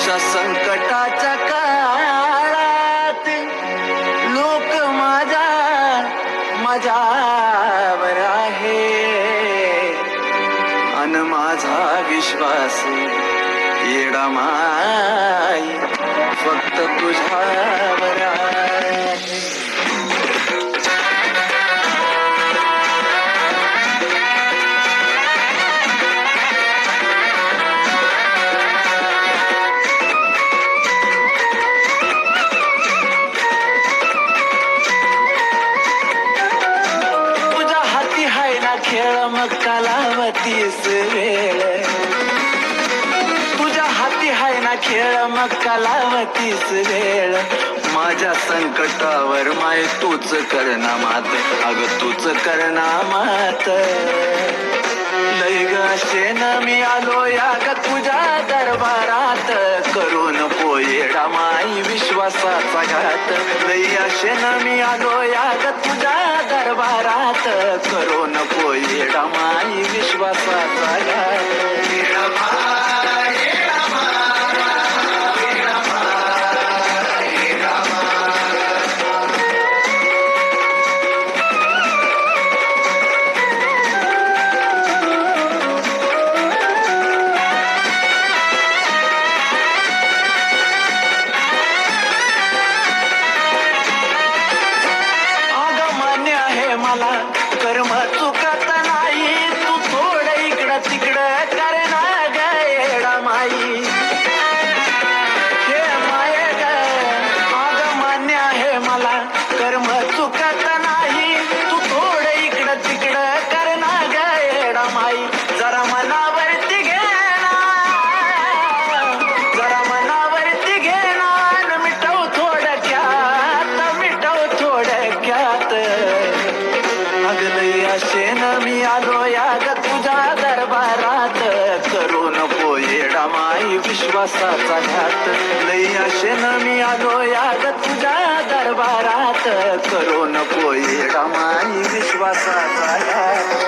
अशा संकटाच्या काळात लोक माझ्यावर आहे अन माझा विश्वास येडा माई फक्त तुझ्यावर आहे. खेळ मग कालावतीस वेळ तुझ्या हाती हाय ना खेळ मग कालावतीस वेळ माझ्या संकटावर माय तूच करना मात अग तूच करना मात लय ग शेन मी आलो या ग तुझ्या दरबारात करून पोयेडा माई विश्वासाचा घात लय शेन मी आलो या ग तुझ्या दरबारात करून पोयेडा माई विश्वासाचा घात. मला कर्म चुकत नाही तू थोडं इकडं तिकडं कर ना गयडा माई हे माये ग माग मान्य आहे मला कर्म चुकत नाही तू थोडं इकडं तिकडं कर ना गयडा माई जरा मनावरती घे ना जरा मनावरती घे ना मिटव थोडक्यात अगलया शेन मी आलो या ग तुझ्या दरबारात करून पोयेडा माई विश्वासाचा घात लया शेन मी आलो या ग तुझ्या दरबारात करून पोयेडा माई विश्वासाचा घात.